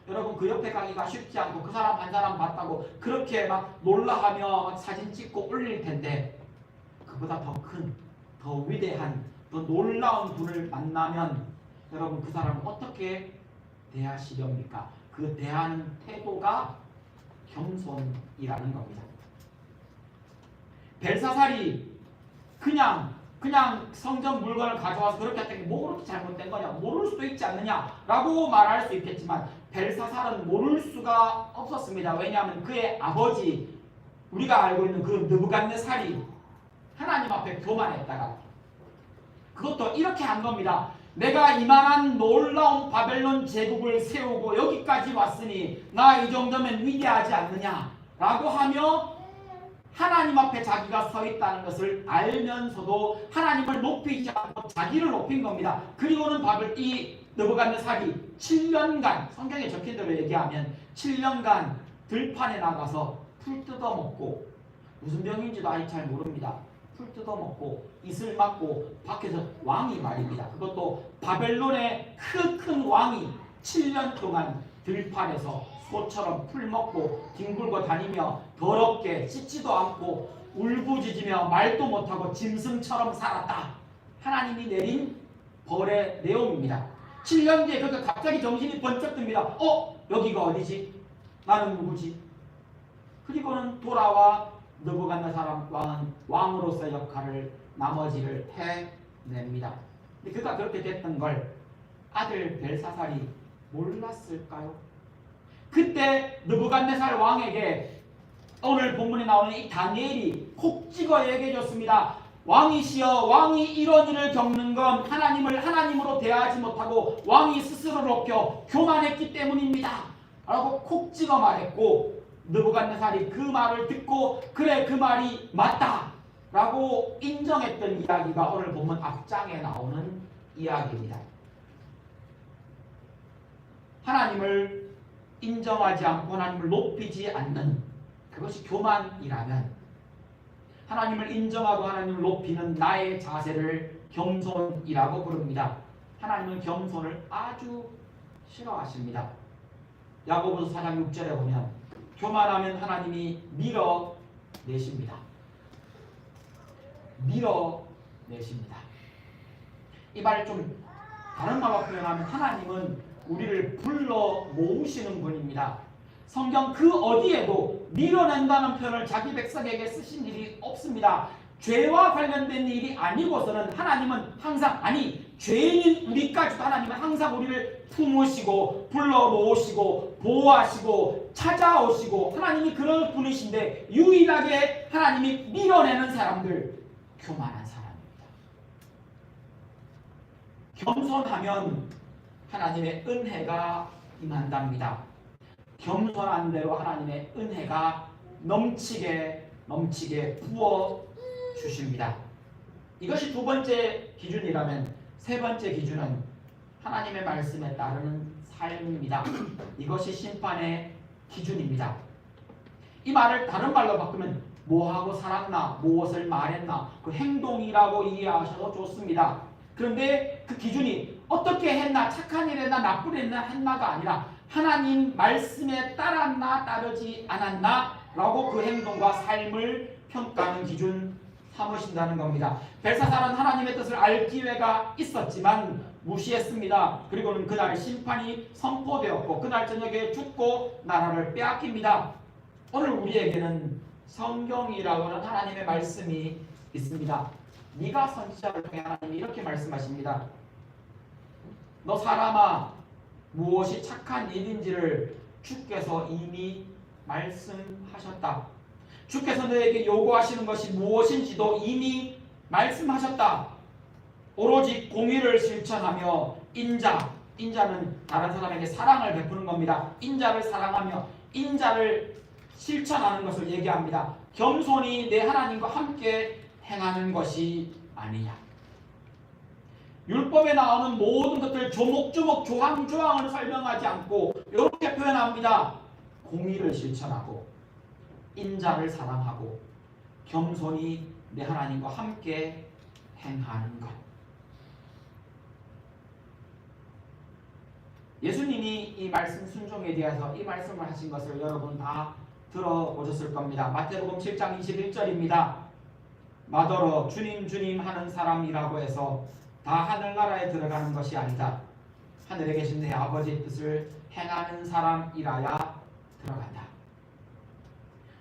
여러분 그 옆에 가기가 쉽지 않고 그 사람 한 사람 봤다고 그렇게 막 놀라하며 사진 찍고 올릴 텐데 그보다 더 큰, 더 위대한, 더 놀라운 분을 만나면 여러분 그 사람을 어떻게 대하시렵니까? 그 대하는 태도가 겸손이라는 겁니다. 벨사살이 그냥 성전 물건을 가져와서 그렇게 했더니 뭐 그렇게 잘못된 거냐, 모를 수도 있지 않느냐라고 말할 수 있겠지만 벨사살은 모를 수가 없었습니다. 왜냐하면 그의 아버지, 우리가 알고 있는 그 느부갓네살이 하나님 앞에 교만했다가 그것도 이렇게 한 겁니다. 내가 이만한 놀라운 바벨론 제국을 세우고 여기까지 왔으니 나 이 정도면 위대하지 않느냐라고 하며 하나님 앞에 자기가 서 있다는 것을 알면서도 하나님을 높이지 않고 자기를 높인 겁니다. 그리고는 이 느부갓네살이 7년간, 성경에 적힌 대로 얘기하면 7년간 들판에 나가서 풀 뜯어먹고, 무슨 병인지도 아직 잘 모릅니다. 풀 뜯어먹고 이슬 맞고 밖에서 왕이 말입니다. 그것도 바벨론의 큰 왕이 7년 동안 들판에서 소처럼 풀 먹고 뒹굴고 다니며 더럽게 씻지도 않고 울부짖으며 말도 못하고 짐승처럼 살았다. 하나님이 내린 벌의 내용입니다. 7년 뒤에 그가 갑자기 정신이 번쩍 듭니다. 여기가 어디지? 나는 누구지? 그리고는 돌아와 느부갓네살 왕은 왕으로서의 역할을 나머지를 해냅니다. 근데 그가 그렇게 됐던 걸 아들 벨사살이 몰랐을까요? 그때 느부갓네살 왕에게 오늘 본문에 나오는 이 다니엘이 콕 찍어 얘기해 줬습니다. 왕이시여, 왕이 이런 일을 겪는 건 하나님을 하나님으로 대하지 못하고 왕이 스스로 높여 교만했기 때문입니다 라고 콕 찍어 말했고, 느부갓네살이 그 말을 듣고 그래 그 말이 맞다 라고 인정했던 이야기가 오늘 본문 앞장에 나오는 이야기입니다. 하나님을 인정하지 않고 하나님을 높이지 않는 그것이 교만이라면, 하나님을 인정하고 하나님을 높이는 나의 자세를 겸손이라고 부릅니다. 하나님은 겸손을 아주 싫어하십니다. 야고보서 4장 6절에 보면 교만하면 하나님이 밀어내십니다. 밀어내십니다. 이 말을 좀 다른 말로 표현하면 하나님은 우리를 불러 모으시는 분입니다. 성경 그 어디에도 밀어낸다는 표현을 자기 백성에게 쓰신 일이 없습니다. 죄와 관련된 일이 아니고서는 하나님은 항상, 죄인인 우리까지도 하나님은 항상 우리를 품으시고 불러 모으시고 보호하시고 찾아오시고 하나님이 그런 분이신데, 유일하게 하나님이 밀어내는 사람들, 교만한 사람입니다. 겸손하면 하나님의 은혜가 임한답니다. 겸손한 대로 하나님의 은혜가 넘치게 부어 주십니다. 이것이 두 번째 기준이라면, 세 번째 기준은 하나님의 말씀에 따르는 삶입니다. 이것이 심판의 기준입니다. 이 말을 다른 말로 바꾸면 뭐하고 살았나, 무엇을 말했나, 그 행동이라고 이해하셔도 좋습니다. 그런데 그 기준이 어떻게 했나, 착한 일 했나, 나쁜 일 했나가 아니라 하나님 말씀에 따랐나 따르지 않았나 라고 그 행동과 삶을 평가하는 기준 삼으신다는 겁니다. 벨사살은 하나님의 뜻을 알 기회가 있었지만 무시했습니다. 그리고는 그날 심판이 선포되었고 그날 저녁에 죽고 나라를 빼앗깁니다. 오늘 우리에게는 성경이라고 하는 하나님의 말씀이 있습니다. 네가 선지자를 통해 하나님이 이렇게 말씀하십니다. 너 사람아, 무엇이 착한 일인지를 주께서 이미 말씀하셨다. 주께서 너에게 요구하시는 것이 무엇인지도 이미 말씀하셨다. 오로지 공의를 실천하며 인자는 다른 사람에게 사랑을 베푸는 겁니다. 인자를 사랑하며 인자를 실천하는 것을 얘기합니다. 겸손히 내 하나님과 함께 행하는 것이 아니냐. 율법에 나오는 모든 것들 조목조목 조항조항을 설명하지 않고 이렇게 표현합니다. 공의를 실천하고 인자를 사랑하고 겸손히 내 하나님과 함께 행하는 것. 예수님이 이 말씀 순종에 대해서 이 말씀을 하신 것을 여러분 다 들어보셨을 겁니다. 마태복음 7장 21절입니다. 마더러 주님 주님 하는 사람이라고 해서 다 하늘나라에 들어가는 것이 아니다. 하늘에 계신 내 아버지의 뜻을 행하는 사람이라야 들어간다.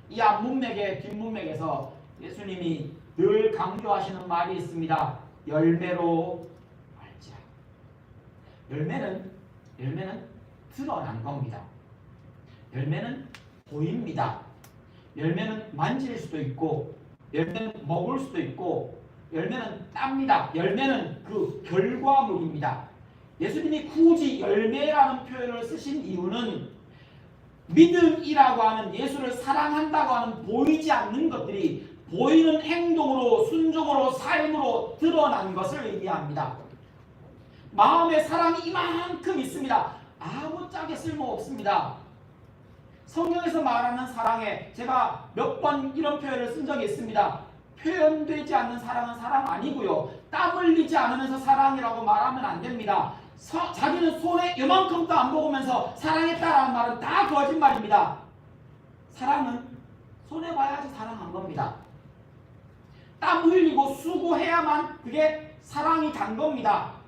이 앞문맥의 뒷문맥에서 예수님이 늘 강조하시는 말이 있습니다. 열매로 알지라. 열매는 드러난 겁니다. 열매는 보입니다. 열매는 만질 수도 있고, 열매는 먹을 수도 있고, 열매는 땁니다. 열매는 그 결과물입니다. 예수님이 굳이 열매라는 표현을 쓰신 이유는 믿음이라고 하는 예수를 사랑한다고 하는 보이지 않는 것들이 보이는 행동으로, 순종으로, 삶으로 드러난 것을 의미합니다. 마음의 사랑이 이만큼 있습니다. 아무짝에 쓸모없습니다. 성경에서 말하는 사랑에 제가 몇 번 이런 표현을 쓴 적이 있습니다. 표현되지 않는 사랑은 사랑 아니고요. 땀 흘리지 않으면서 사랑이라고 말하면 안 됩니다. 자기는 손에 요만큼도 안 먹으면서 사랑했다라는 말은 다 거짓말입니다. 사랑은 손에 봐야지 사랑한 겁니다. 땀 흘리고 수고해야만 그게 사랑이 단 겁니다.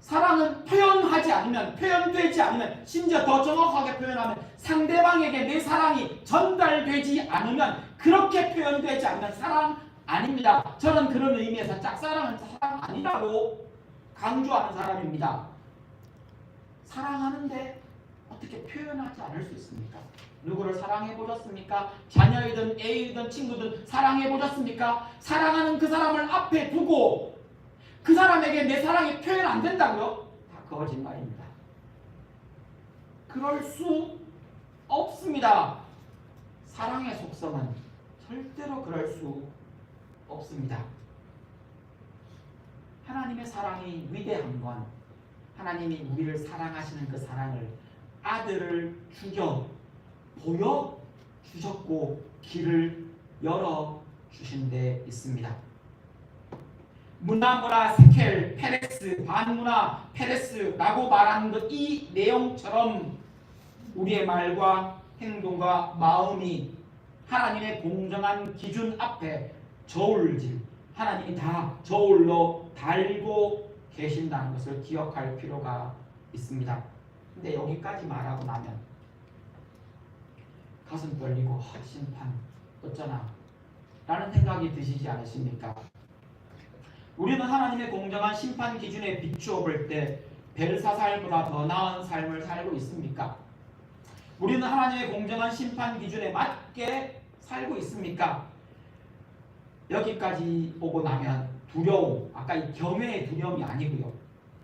사랑은 표현하지 않으면, 표현되지 않으면, 심지어 더 정확하게 표현하면 상대방에게 내 사랑이 전달되지 않으면, 그렇게 표현되지 않으면 사랑 아닙니다. 저는 그런 의미에서 짝사랑은 사랑 아니라고 강조하는 사람입니다. 사랑하는데 어떻게 표현하지 않을 수 있습니까? 누구를 사랑해 보셨습니까? 자녀이든 애이든 친구든 사랑해 보셨습니까? 사랑하는 그 사람을 앞에 두고 그 사람에게 내 사랑이 표현 안 된다고요? 다 거짓말입니다. 그럴 수 없습니다. 사랑의 속성은 절대로 그럴 수 없습니다. 하나님의 사랑이 위대한 건 하나님이 우리를 사랑하시는 그 사랑을 아들을 죽여 보여주셨고 길을 열어주신 데 있습니다. 문화, 세켈, 페레스, 반문화, 페레스라고 말하는 것, 이 내용처럼 우리의 말과 행동과 마음이 하나님의 공정한 기준 앞에 저울질, 하나님이 다 저울로 달고 계신다는 것을 기억할 필요가 있습니다. 근데 여기까지 말하고 나면 가슴 떨리고 심판 어쩌나 라는 생각이 드시지 않으십니까? 우리는 하나님의 공정한 심판 기준에 비추어 볼 때 벨사살보다 더 나은 삶을 살고 있습니까? 우리는 하나님의 공정한 심판 기준에 맞게 살고 있습니까? 여기까지 오고 나면 두려움, 아까 이 경외의 두려움이 아니고요,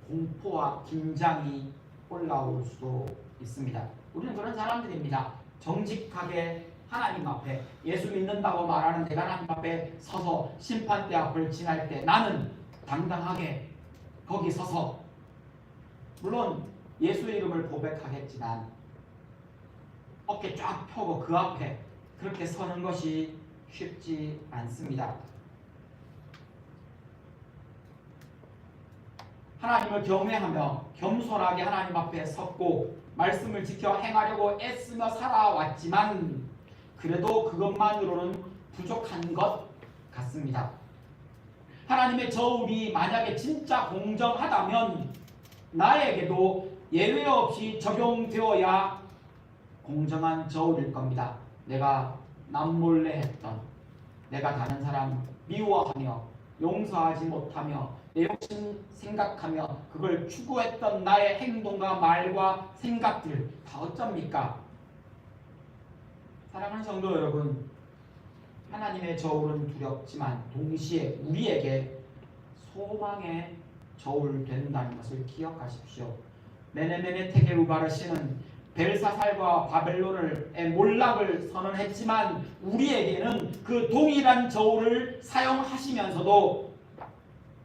공포와 긴장이 올라올 수도 있습니다. 우리는 그런 사람들입니다. 정직하게 하나님 앞에, 예수 믿는다고 말하는 내가 하나님 앞에 서서 심판대 앞을 지날 때 나는 당당하게 거기 서서, 물론 예수의 이름을 고백하겠지만 어깨 쫙 펴고 그 앞에 그렇게 서는 것이 쉽지 않습니다. 하나님을 경외하며 겸손하게 하나님 앞에 섰고 말씀을 지켜 행하려고 애쓰며 살아왔지만 그래도 그것만으로는 부족한 것 같습니다. 하나님의 저울이 만약에 진짜 공정하다면 나에게도 예외 없이 적용되어야 공정한 저울일 겁니다. 내가 남몰래 했던, 내가 다른 사람 미워하며 용서하지 못하며 내 욕심 생각하며 그걸 추구했던 나의 행동과 말과 생각들 다 어쩝니까? 사랑하는 성도 여러분, 하나님의 저울은 두렵지만 동시에 우리에게 소망의 저울 된다는 것을 기억하십시오. 메네메네 테게우바르시는 벨사살과 바벨론의 몰락을 선언했지만 우리에게는 그 동일한 저울을 사용하시면서도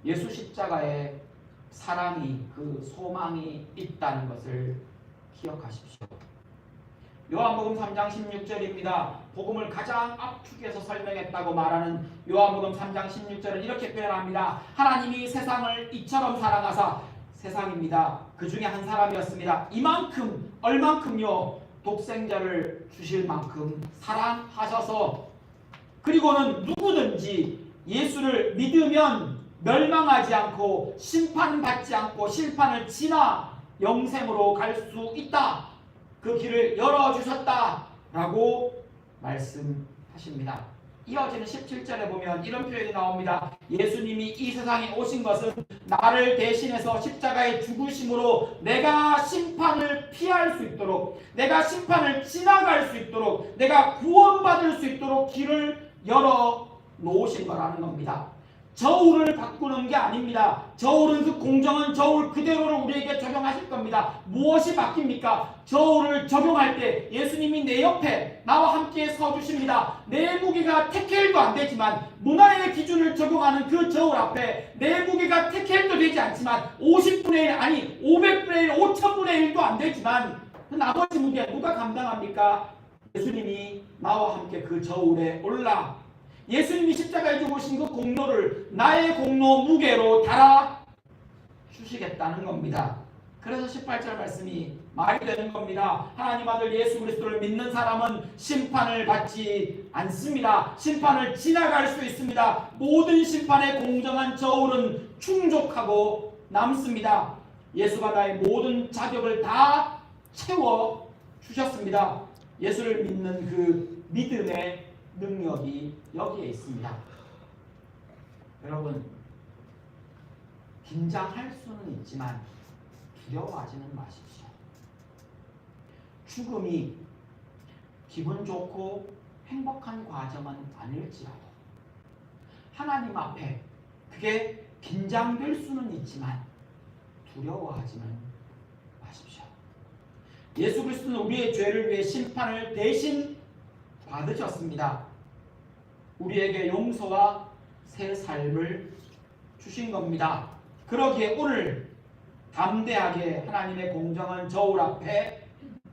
예수 십자가에 사랑이, 그 소망이 있다는 것을 기억하십시오. 요한복음 3장 16절입니다. 복음을 가장 압축해서 설명했다고 말하는 요한복음 3장 16절은 이렇게 표현합니다. 하나님이 세상을 이처럼 사랑하사, 세상입니다. 그 중에 한 사람이었습니다. 이만큼, 얼만큼요? 독생자를 주실 만큼 사랑하셔서, 그리고는 누구든지 예수를 믿으면 멸망하지 않고 심판받지 않고 심판을 지나 영생으로 갈 수 있다. 그 길을 열어주셨다라고 말씀하십니다. 이어지는 17절에 보면 이런 표현이 나옵니다. 예수님이 이 세상에 오신 것은 나를 대신해서 십자가에 죽으심으로 내가 심판을 피할 수 있도록, 내가 심판을 지나갈 수 있도록, 내가 구원받을 수 있도록 길을 열어 놓으신 거라는 겁니다. 저울을 바꾸는 게 아닙니다. 저울은 그 공정한 저울 그대로를 우리에게 적용하실 겁니다. 무엇이 바뀝니까? 저울을 적용할 때 예수님이 내 옆에 나와 함께 서주십니다. 내 무게가 테켈도 안 되지만, 문화의 기준을 적용하는 그 저울 앞에 내 무게가 테켈도 되지 않지만, 50분의 1 아니 500분의 1 5000분의 1도 안 되지만 그 나머지 무게 누가 감당합니까? 예수님이 나와 함께 그 저울에 올라 예수님이 십자가에 죽으신 그 공로를 나의 공로 무게로 달아 주시겠다는 겁니다. 그래서 18절 말씀이 말이 되는 겁니다. 하나님 아들 예수 그리스도를 믿는 사람은 심판을 받지 않습니다. 심판을 지나갈 수 있습니다. 모든 심판의 공정한 저울은 충족하고 남습니다. 예수가 나의 모든 자격을 다 채워 주셨습니다. 예수를 믿는 그 믿음의 능력이 여기에 있습니다. 여러분, 긴장할 수는 있지만 두려워하지는 마십시오. 죽음이 기분 좋고 행복한 과정은 아닐지라도 하나님 앞에 그게 긴장될 수는 있지만 두려워하지는 마십시오. 예수 그리스도는 우리의 죄를 위해 심판을 대신 받으셨습니다. 우리에게 용서와 새 삶을 주신 겁니다. 그러기에 오늘 담대하게 하나님의 공정한 저울 앞에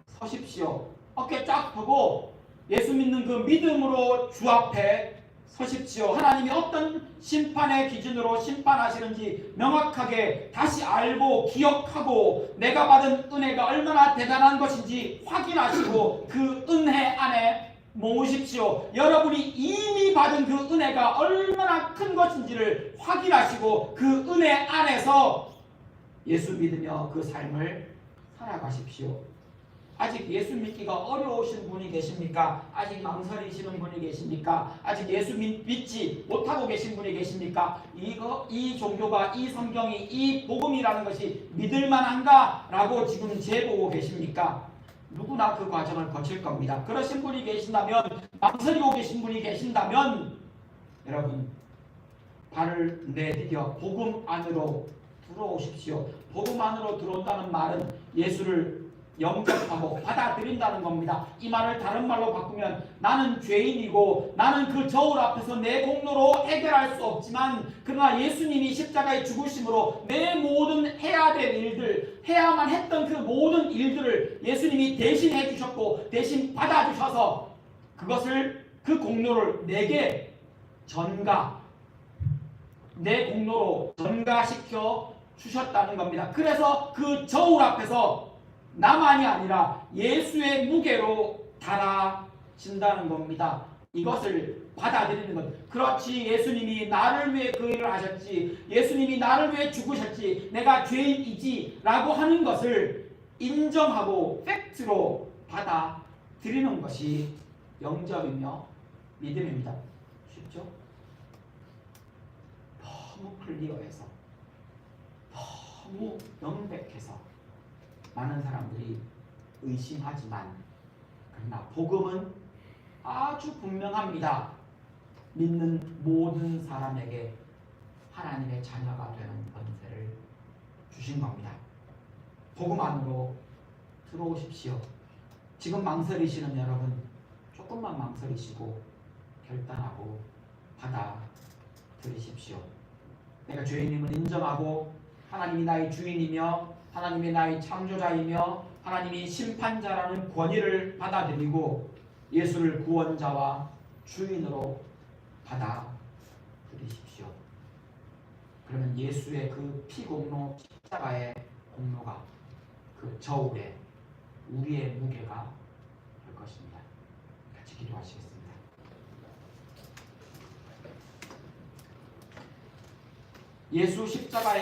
서십시오. 어깨 쫙 펴고 예수 믿는 그 믿음으로 주 앞에 서십시오. 하나님이 어떤 심판의 기준으로 심판하시는지 명확하게 다시 알고 기억하고 내가 받은 은혜가 얼마나 대단한 것인지 확인하시고 그 은혜 안에 모으십시오. 여러분이 이미 받은 그 은혜가 얼마나 큰 것인지를 확인하시고 그 은혜 안에서 예수 믿으며 그 삶을 살아가십시오. 아직 예수 믿기가 어려우신 분이 계십니까? 아직 망설이시는 분이 계십니까? 아직 예수 믿지 못하고 계신 분이 계십니까? 이 종교가, 이 성경이, 이 복음이라는 것이 믿을만한가? 라고 지금 재보고 계십니까? 누구나 그 과정을 거칠 겁니다. 그러신 분이 계신다면, 망설이고 계신 분이 계신다면 여러분 발을 내디뎌 복음 안으로 들어오십시오. 복음 안으로 들어온다는 말은 예수를 영접하고 받아들인다는 겁니다. 이 말을 다른 말로 바꾸면 나는 죄인이고 나는 그 저울 앞에서 내 공로로 해결할 수 없지만 그러나 예수님이 십자가에 죽으심으로 내 모든 해야 될 일들, 해야만 했던 그 모든 일들을 예수님이 대신 해주셨고 대신 받아주셔서 그것을, 그 공로를 내게 내 공로로 전가시켜 주셨다는 겁니다. 그래서 그 저울 앞에서 나만이 아니라 예수의 무게로 달아진다는 겁니다. 이것을 받아들이는 것. 그렇지, 예수님이 나를 위해 그 일을 하셨지, 예수님이 나를 위해 죽으셨지, 내가 죄인이지 라고 하는 것을 인정하고 팩트로 받아들이는 것이 영접이며 믿음입니다. 쉽죠? 너무 클리어해서, 너무 명백해서 많은 사람들이 의심하지만 그러나 복음은 아주 분명합니다. 믿는 모든 사람에게 하나님의 자녀가 되는 권세를 주신 겁니다. 복음 안으로 들어오십시오. 지금 망설이시는 여러분, 조금만 망설이시고 결단하고 받아들이십시오. 내가 죄인임을 인정하고 하나님이 나의 주인이며 하나님이 나의 창조자이며 하나님이 심판자라는 권위를 받아들이고 예수를 구원자와 주인으로 받아들이십시오. 그러면 예수의 그 피공로 십자가의 공로가 그 저울에 우리의 무게가 될 것입니다. 같이 기도하시겠습니다. 예수 십자가의